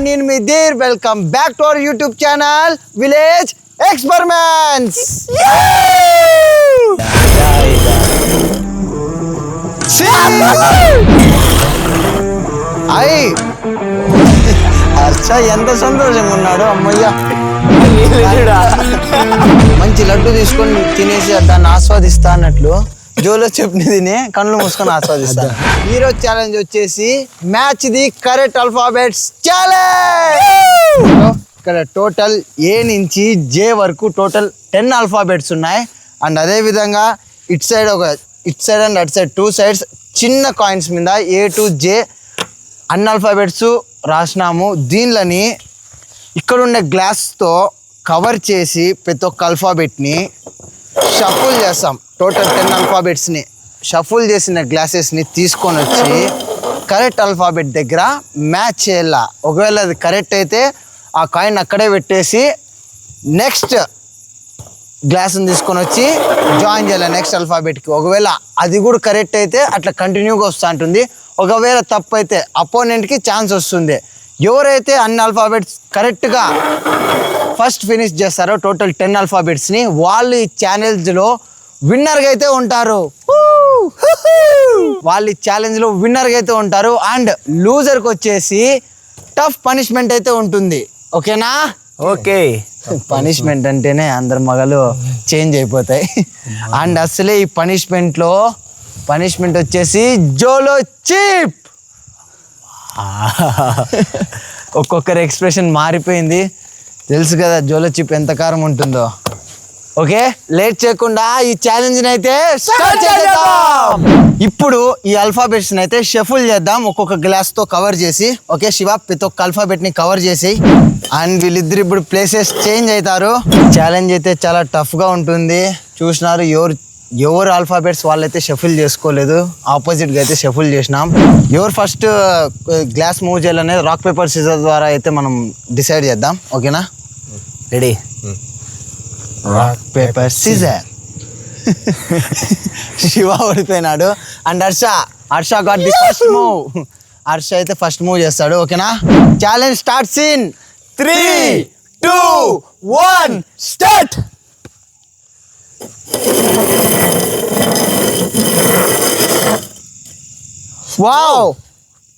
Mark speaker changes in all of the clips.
Speaker 1: నేను మీ Dheer. Welcome back to our YouTube channel village experiments. అయ్ హర్ష ఎంత సంతోషంగా ఉన్నాడు. అమ్మయ్య మంచి లడ్డు తీసుకొని తినేసి దాన్ని ఆస్వాదిస్తా అన్నట్లు జోలో చెప్పిన తినే కళ్ళు మూసుకొని ఆస్వాదిస్తా. ఈరోజు ఛాలెంజ్ వచ్చేసి match the correct alphabets challenge. ఇక్కడ టోటల్ ఏ నుంచి జే వరకు టోటల్ 10 ఆల్ఫాబెట్స్ ఉన్నాయి. అండ్ అదే విధంగా it side and at side 2 sides చిన్న కాయిన్స్ మీద ఏ టు జే అన్ని ఆల్ఫాబెట్స్ రాసినాము. దీనిలని ఇక్కడ ఉండే గ్లాస్తో కవర్ చేసి ప్రతి ఒక్క ఆల్ఫాబెట్ని షఫుల్ చేస్తాం. టోటల్ 10 ఆల్ఫాబెట్స్ని షఫుల్ చేసిన గ్లాసెస్ని తీసుకొని వచ్చి కరెక్ట్ ఆల్ఫాబెట్ దగ్గర మ్యాచ్ చేయాల. ఒకవేళ అది కరెక్ట్ అయితే ఆ కాయిన్ అక్కడే పెట్టేసి నెక్స్ట్ గ్లాస్ని తీసుకొని వచ్చి జాయిన్ చేయాలి నెక్స్ట్ ఆల్ఫాబెట్కి. ఒకవేళ అది కూడా కరెక్ట్ అయితే అట్లా కంటిన్యూగా వస్తూ ఉంటుంది. ఒకవేళ తప్పు అయితే అపోనెంట్కి ఛాన్స్ వస్తుంది. ఎవరైతే అన్ని ఆల్ఫాబెట్స్ కరెక్ట్గా ఫస్ట్ ఫినిష్ చేస్తారో టోటల్ 10 ఆల్ఫాబెట్స్ని వాళ్ళు ఈ ఛాలెంజ్లో విన్నర్గా అయితే ఉంటారు. వాళ్ళు ఈ ఛాలెంజ్లో విన్నర్గా అయితే ఉంటారు. అండ్ లూజర్కి వచ్చేసి టఫ్ పనిష్మెంట్ అయితే ఉంటుంది. ఓకేనా?
Speaker 2: ఓకే.
Speaker 1: పనిష్మెంట్ అంటేనే అందరు మగలు చేంజ్ అయిపోతాయి. అండ్ అసలే ఈ పనిష్మెంట్ వచ్చేసి జోలో చిప్. ఒక్కొక్కరి ఎక్స్ప్రెషన్ మారిపోయింది. తెలుసు కదా జోలో చిప్ ఎంత కారం ఉంటుందో. ఓకే, లేట్ చేయకుండా ఈ ఛాలెంజ్ని అయితే స్టార్ట్ చేద్దాం. ఇప్పుడు ఈ ఆల్ఫాబెట్స్ని అయితే షఫుల్ చేద్దాం ఒక్కొక్క గ్లాస్తో కవర్ చేసి. ఓకే శివ, ప్రతి ఒక్క ఆల్ఫాబెట్ని కవర్ చేసి. అండ్ వీళ్ళిద్దరు ఇప్పుడు ప్లేసెస్ చేంజ్ అవుతారు. ఛాలెంజ్ అయితే చాలా టఫ్గా ఉంటుంది. చూసినారు ఎవరు ఆల్ఫాబెట్స్ వాళ్ళైతే షఫుల్ చేసుకోలేదు, ఆపోజిట్గా అయితే షఫుల్ చేసినాం. ఎవరు ఫస్ట్ గ్లాస్ మూవ్ చేయాలనేది రాక్ పేపర్ సిజర్ ద్వారా అయితే మనం డిసైడ్ చేద్దాం. ఓకేనా?
Speaker 2: Ready?
Speaker 1: Rock paper scissor. Shiva ఓడిపోయినాడు. And Harsha got the first move. Harsha అయితే ఫస్ట్ మూవ్ చేస్తాడు. ఓకేనా? Challenge starts in 3, 2, 1 start. Wow,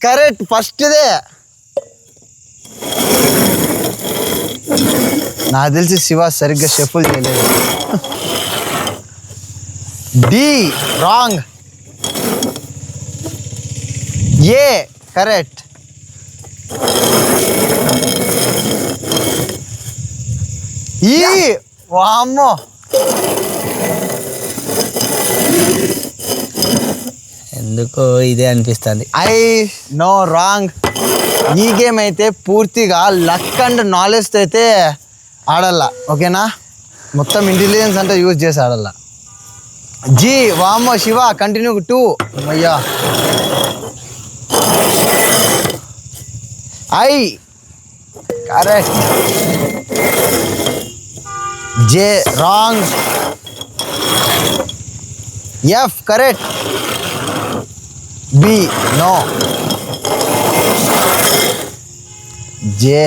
Speaker 1: correct. ఫస్ట్దే నాకు తెలిసి శివ సరిగ్గా షఫుల్ చేయలేదు. D wrong. A correct. E వామ్మో.
Speaker 2: ఎందుకో ఇదే అనిపిస్తుంది.
Speaker 1: I no wrong. ఈ గేమ్ అయితే పూర్తిగా లక్ అండ్ నాలెడ్జ్తో అయితే ఆడాల. ఓకేనా? మొత్తం ఇంటెలిజెన్స్ అంటే యూజ్ చేసి ఆడాల. జీ వామ్మో శివ కంటిన్యూ 2. అయ్యా. I correct. J wrong. F correct. B no. J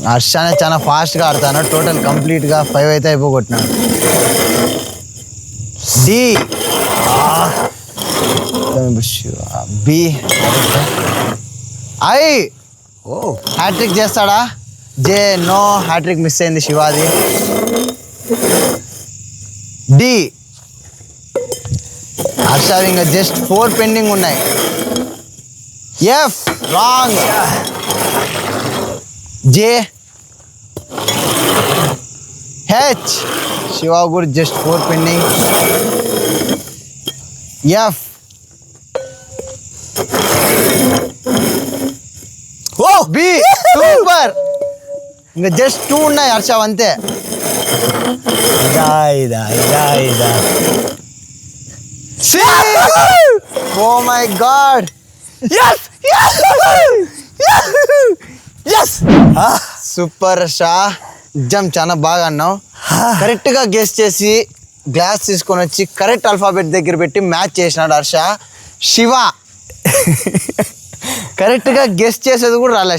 Speaker 1: హర్షానే చాలా ఫాస్ట్గా ఆడతాను. టోటల్ కంప్లీట్గా 5 అయితే అయిపోగొట్టినాడు. D B I. Oh hat trick చేస్తాడా? జే నో, హ్యాట్రిక్ మిస్ అయింది శివాది. డి హర్ష ఇంకా జస్ట్ 4 పెండింగ్ ఉన్నాయి. F wrong. J H Shiva కూడా just 4 pending. F. O B. Super. ఇంకా జస్ట్ 2 ఉన్నాయి హర్ష, అంతే.
Speaker 2: ఇదా
Speaker 1: oh my god. Super Harsha, నిజం చాలా బాగా అన్నావు. కరెక్ట్గా గెస్ చేసి గ్లాస్ తీసుకొని వచ్చి కరెక్ట్ ఆల్ఫాబెట్ దగ్గర పెట్టి మ్యాచ్ చేసినాడు హర్ష. శివ కరెక్ట్గా గెస్ట్ చేసేది కూడా రాలే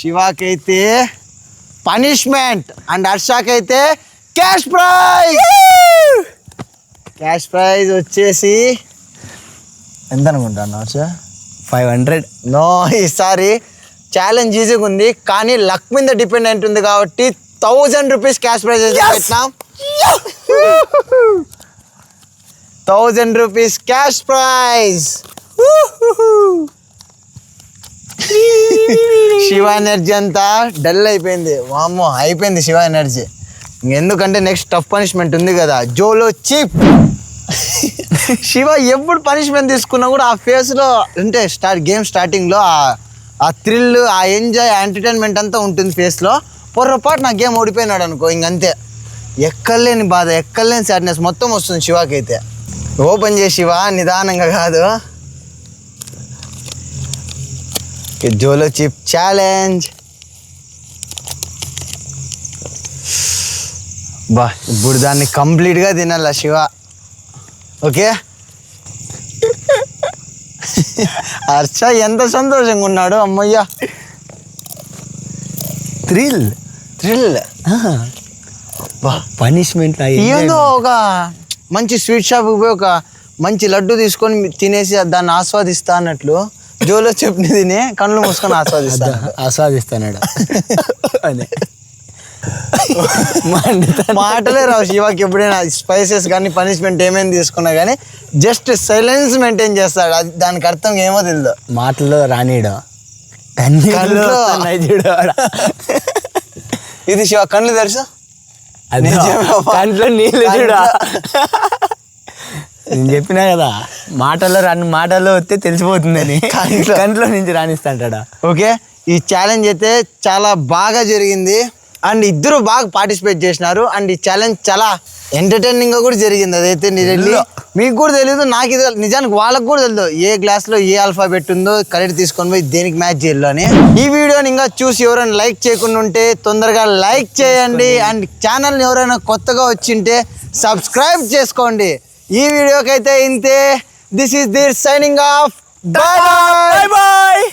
Speaker 1: శివాకైతే పనిష్మెంట్ అండ్ హర్షకైతే క్యాష్ ప్రైజ్ వచ్చేసి ఎంత అనుకుంటాను హర్ష?
Speaker 2: 500.
Speaker 1: నో, ఈసారి ఛాలెంజ్ ఈజీగా ఉంది కానీ లక్ మీద డిపెండెంట్ ఉంది కాబట్టి 1000 రూపీస్ క్యాష్ ప్రైజ్ అయితే పెట్టినాం. 1000 rupees cash prize. Shiva energy అంతా డల్ అయిపోయింది. వామ్మో, అయిపోయింది శివ ఎనర్జీ. ఎందుకంటే నెక్స్ట్ టఫ్ పనిష్మెంట్ ఉంది కదా, జోలో చీప్. శివ ఎప్పుడు పనిష్మెంట్ తీసుకున్నా కూడా ఆ ఫేస్లో అంటే గేమ్ స్టార్టింగ్లో ఆ థ్రిల్, ఆ ఎంజాయ్, ఆ ఎంటర్టైన్మెంట్ అంతా ఉంటుంది ఫేస్లో. పొరపాటు నా గేమ్ ఓడిపోయినాడు అనుకో, ఇంకంతే. ఎక్కలేని బాధ, ఎక్కలేని సాడ్నెస్ మొత్తం వస్తుంది శివకైతే. ఓపెన్ చేసి శివ, నిదానంగా కాదు. జోలో చిప్ ఛాలెంజ్. బా, ఇప్పుడు దాన్ని కంప్లీట్గా తినాల శివ. ఓకే, హర్ష ఎంత సంతోషంగా ఉన్నాడు. అమ్మయ్యా,
Speaker 2: థ్రిల్ పనిష్మెంట్
Speaker 1: ఏదో ఒక మంచి స్వీట్ షాప్కి పోయి ఒక మంచి లడ్డు తీసుకొని తినేసి దాన్ని ఆస్వాదిస్తా అన్నట్లు జోలో చెప్పిన తిని కళ్ళు మూసుకొని
Speaker 2: ఆస్వాదిస్తాడు. అదే
Speaker 1: మాటలే రావు శివకి. ఎప్పుడైనా స్పైసెస్ కానీ పనిష్మెంట్ ఏమైనా తీసుకున్నా కానీ జస్ట్ సైలెన్స్ మెయింటైన్ చేస్తాడు. అది దానికి అర్థం ఏమో తెలియదు.
Speaker 2: మాటల్లో రానీడు
Speaker 1: ఇది శివ కళ్ళు తెరుసు.
Speaker 2: అది కంట్లో నీళ్ళు చూడ. నేను చెప్పినా కదా, మాటల్లో వస్తే తెలిసిపోతుందని. కంట్లో నుంచి రాణిస్తాడా. ఓకే, ఈ ఛాలెంజ్ అయితే చాలా బాగా జరిగింది అండ్ ఇద్దరు బాగా పార్టిసిపేట్ చేసినారు. అండ్ ఈ ఛాలెంజ్ చాలా ఎంటర్టైనింగ్ గా కూడా జరిగింది. అదైతే నిజంగా మీకు కూడా తెలియదు, నాకు ఇది నిజానికి వాళ్ళకి కూడా తెలియదు ఏ గ్లాస్లో ఏ ఆల్ఫాబెట్ ఉందో కరెక్ట్ తీసుకొని పోయి దేనికి మ్యాచ్ చేయాలి అని. ఈ వీడియోని ఇంకా చూసి ఎవరైనా లైక్ చేయకుండా ఉంటే తొందరగా లైక్ చేయండి. అండ్ ఛానల్ని ఎవరైనా కొత్తగా వచ్చింటే సబ్స్క్రైబ్ చేసుకోండి. ఈ వీడియోకి అయితే ఇంతే. This is Dheer signing off. Bye bye.